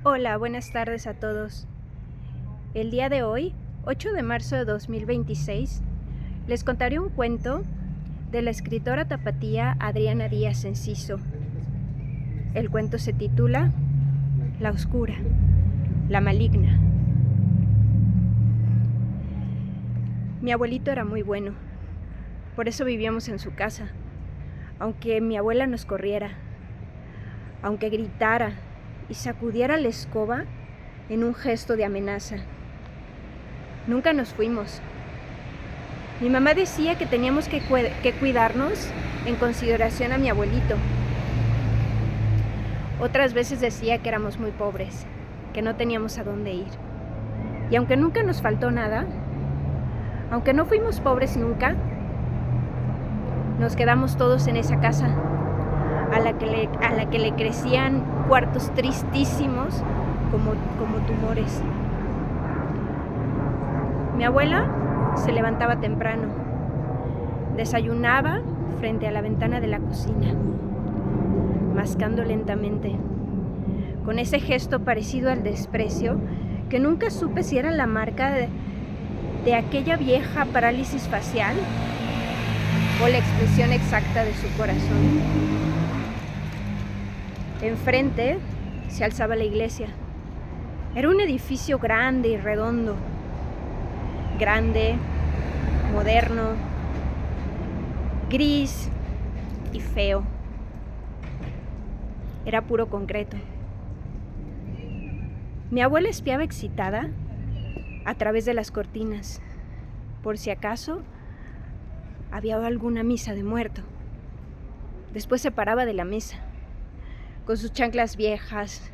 Hola, buenas tardes a todos. El día de hoy, 8 de marzo de 2026, les contaré un cuento de la escritora tapatía Adriana Díaz Enciso. El cuento se titula La Oscura, la Maligna. Mi abuelito era muy bueno, por eso vivíamos en su casa, aunque mi abuela nos corriera, aunque gritara y sacudiera la escoba en un gesto de amenaza. Nunca nos fuimos. Mi mamá decía que teníamos que cuidarnos en consideración a mi abuelito. Otras veces decía que éramos muy pobres, que no teníamos a dónde ir. Y aunque nunca nos faltó nada, aunque no fuimos pobres nunca, nos quedamos todos en esa casa, a la que le crecían cuartos tristísimos como tumores. Mi abuela se levantaba temprano, desayunaba frente a la ventana de la cocina, mascando lentamente, con ese gesto parecido al desprecio que nunca supe si era la marca de aquella vieja parálisis facial o la expresión exacta de su corazón. Enfrente se alzaba la iglesia. Era un edificio grande y redondo, grande, moderno, gris y feo. Era puro concreto. Mi abuela espiaba excitada a través de las cortinas, por si acaso había alguna misa de muerto. Después se paraba de la mesa, con sus chanclas viejas,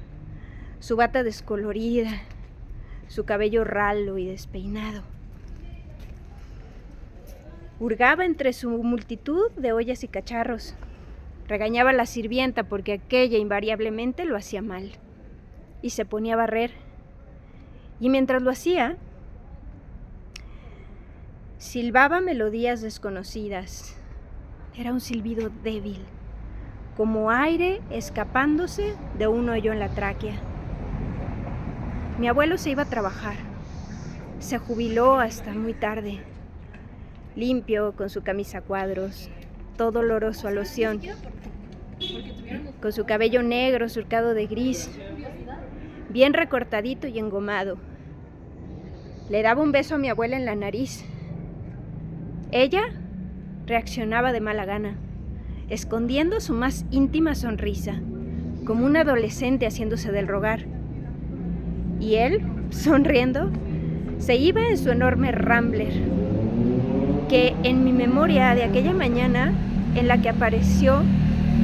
su bata descolorida, su cabello ralo y despeinado. Hurgaba entre su multitud de ollas y cacharros. Regañaba a la sirvienta porque aquella invariablemente lo hacía mal. Y se ponía a barrer. Y mientras lo hacía, silbaba melodías desconocidas. Era un silbido débil, como aire escapándose de un hoyo en la tráquea. Mi abuelo se iba a trabajar. Se jubiló hasta muy tarde, limpio, con su camisa a cuadros, todo oloroso a loción, con su cabello negro surcado de gris, bien recortadito y engomado. Le daba un beso a mi abuela en la nariz. Ella reaccionaba de mala gana, escondiendo su más íntima sonrisa, como un adolescente haciéndose del rogar. Y él, sonriendo, se iba en su enorme Rambler, que en mi memoria de aquella mañana en la que apareció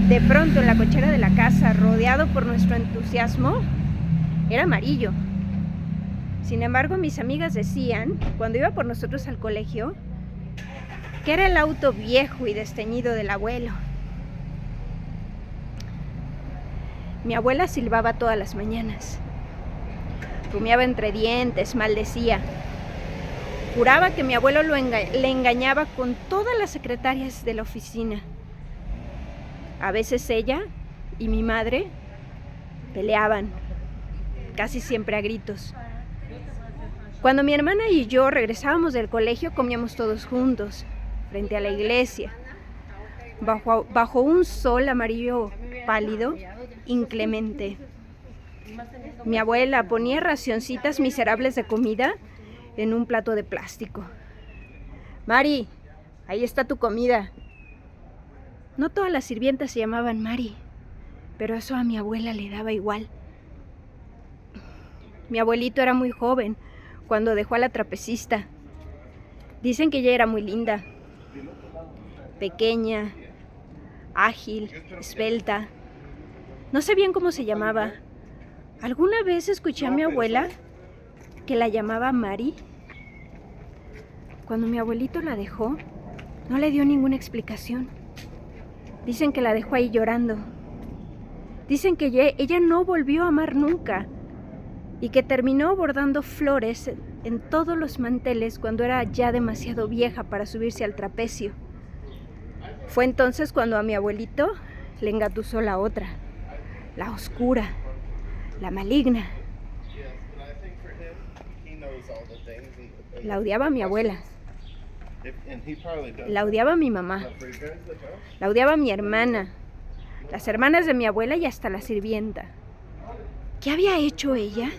de pronto en la cochera de la casa, rodeado por nuestro entusiasmo, era amarillo. Sin embargo, mis amigas decían, cuando iba por nosotros al colegio, que era el auto viejo y desteñido del abuelo. Mi abuela silbaba todas las mañanas. Rumiaba entre dientes, maldecía. Juraba que mi abuelo le engañaba con todas las secretarias de la oficina. A veces ella y mi madre peleaban, casi siempre a gritos. Cuando mi hermana y yo regresábamos del colegio, comíamos todos juntos, frente a la iglesia, bajo un sol amarillo pálido, inclemente. Mi abuela ponía racioncitas miserables de comida en un plato de plástico. Mari, ahí está tu comida. No todas las sirvientas se llamaban Mari, pero eso a mi abuela le daba igual. Mi abuelito era muy joven cuando dejó a la trapecista. Dicen que ella era muy linda, pequeña, ágil, esbelta. No sé bien cómo se llamaba. ¿Alguna vez escuché a mi abuela que la llamaba Mari? Cuando mi abuelito la dejó, no le dio ninguna explicación. Dicen que la dejó ahí llorando. Dicen que ella no volvió a amar nunca y que terminó bordando flores en todos los manteles cuando era ya demasiado vieja para subirse al trapecio. Fue entonces cuando a mi abuelito le engatusó la otra, la oscura, la maligna. La odiaba a mi abuela. La odiaba a mi mamá. La odiaba a mi hermana, las hermanas de mi abuela y hasta la sirvienta. ¿Qué había hecho ella?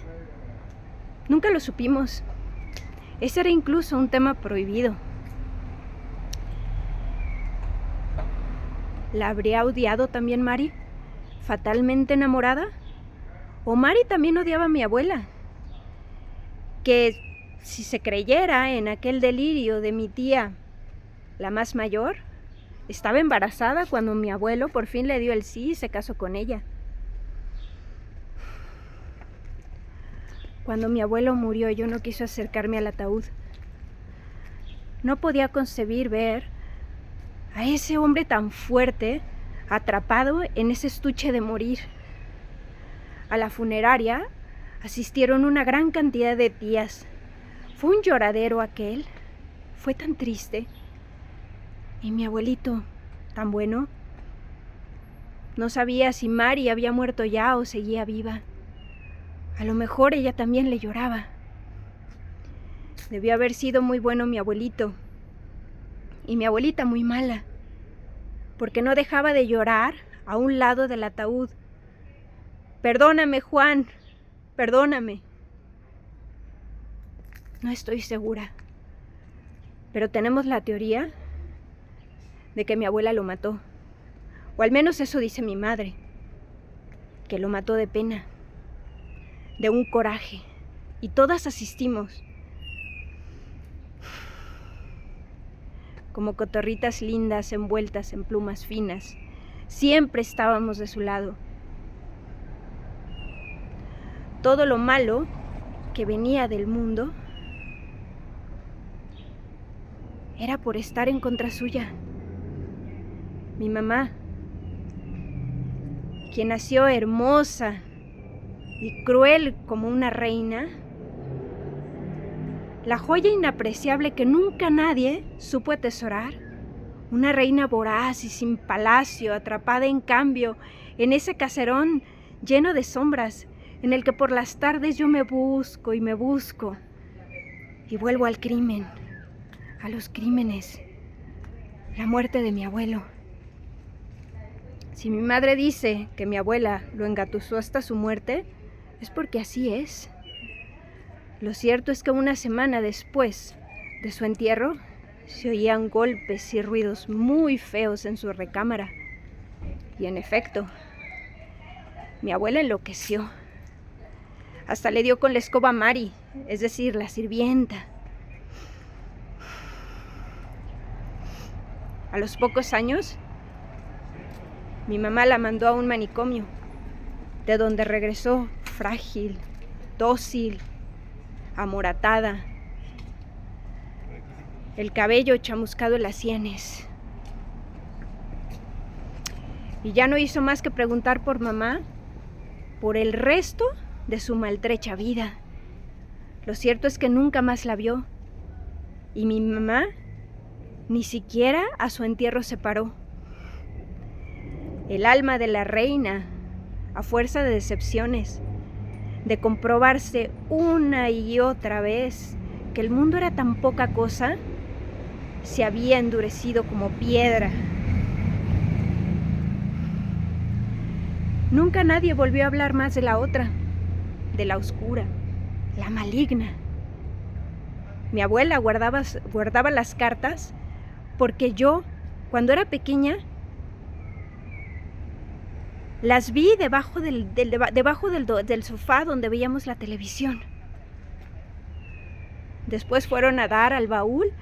Nunca lo supimos. Ese era incluso un tema prohibido. ¿La habría odiado también Mari? ¿Fatalmente enamorada? ¿O Mari también odiaba a mi abuela? Que si se creyera en aquel delirio de mi tía, la más mayor, estaba embarazada cuando mi abuelo por fin le dio el sí y se casó con ella. Cuando mi abuelo murió, yo no quise acercarme al ataúd. No podía concebir ver a ese hombre tan fuerte atrapado en ese estuche de morir. A la funeraria asistieron una gran cantidad de tías. Fue un lloradero aquel. Fue tan triste. Y mi abuelito, tan bueno. No sabía si Mari había muerto ya o seguía viva. A lo mejor ella también le lloraba. Debió haber sido muy bueno mi abuelito. Y mi abuelita muy mala. Porque no dejaba de llorar a un lado del ataúd. Perdóname, Juan. Perdóname. No estoy segura. Pero tenemos la teoría de que mi abuela lo mató. O al menos eso dice mi madre. Que lo mató de pena. De un coraje. Y todas asistimos. Como cotorritas lindas envueltas en plumas finas. Siempre estábamos de su lado. Todo lo malo que venía del mundo era por estar en contra suya. Mi mamá, quien nació hermosa y cruel como una reina, la joya inapreciable que nunca nadie supo atesorar, una reina voraz y sin palacio, atrapada en cambio en ese caserón lleno de sombras, en el que por las tardes yo me busco y vuelvo al crimen, a los crímenes, la muerte de mi abuelo. Si mi madre dice que mi abuela lo engatusó hasta su muerte, es porque así es. Lo cierto es que una semana después de su entierro, se oían golpes y ruidos muy feos en su recámara. Y en efecto, mi abuela enloqueció. Hasta le dio con la escoba a Mari, es decir, la sirvienta. A los pocos años, mi mamá la mandó a un manicomio, de donde regresó frágil, dócil, amoratada, el cabello chamuscado en las sienes. Y ya no hizo más que preguntar por mamá por el resto de su maltrecha vida. Lo cierto es que nunca más la vio. Y mi mamá ni siquiera a su entierro se paró. El alma de la reina, a fuerza de decepciones, de comprobarse una y otra vez que el mundo era tan poca cosa, se había endurecido como piedra. Nunca nadie volvió a hablar más de la otra, de la oscura, la maligna. Mi abuela guardaba las cartas porque yo, cuando era pequeña, las vi debajo del sofá donde veíamos la televisión. Después fueron a dar al baúl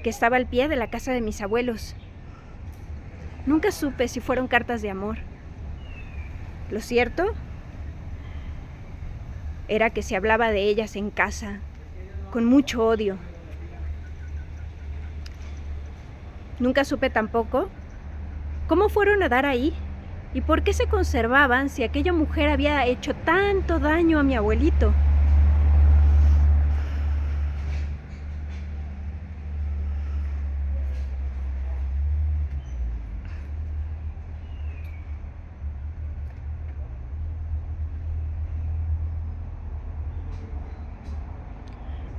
que estaba al pie de la casa de mis abuelos. Nunca supe si fueron cartas de amor. Lo cierto era que se hablaba de ellas en casa, con mucho odio. Nunca supe tampoco cómo fueron a dar ahí y por qué se conservaban si aquella mujer había hecho tanto daño a mi abuelito.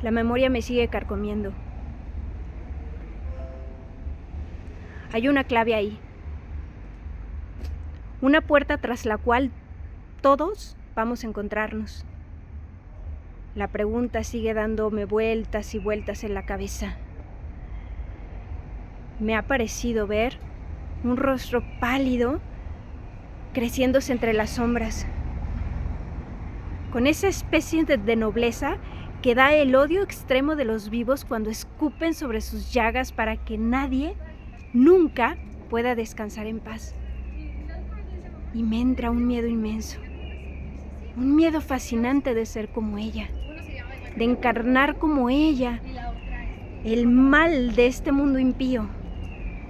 La memoria me sigue carcomiendo. Hay una clave ahí. Una puerta tras la cual todos vamos a encontrarnos. La pregunta sigue dándome vueltas y vueltas en la cabeza. Me ha parecido ver un rostro pálido creciéndose entre las sombras, con esa especie de nobleza que da el odio extremo de los vivos cuando escupen sobre sus llagas para que nadie nunca pueda descansar en paz. Y me entra un miedo inmenso, un miedo fascinante de ser como ella, de encarnar como ella el mal de este mundo impío,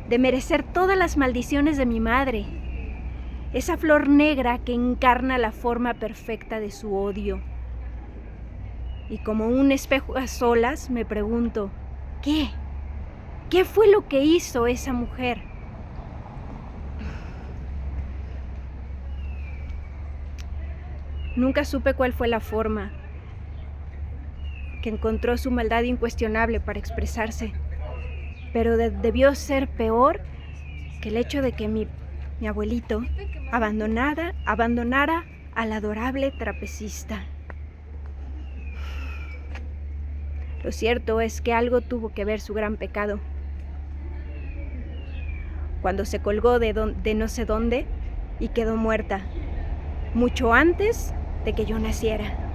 de merecer todas las maldiciones de mi madre, esa flor negra que encarna la forma perfecta de su odio. Y como un espejo a solas me pregunto, ¿qué fue lo que hizo esa mujer? Nunca supe cuál fue la forma que encontró su maldad incuestionable para expresarse, pero debió ser peor que el hecho de que mi abuelito abandonara al adorable trapecista. Lo cierto es que algo tuvo que ver su gran pecado. Cuando se colgó de no sé dónde y quedó muerta, mucho antes de que yo naciera.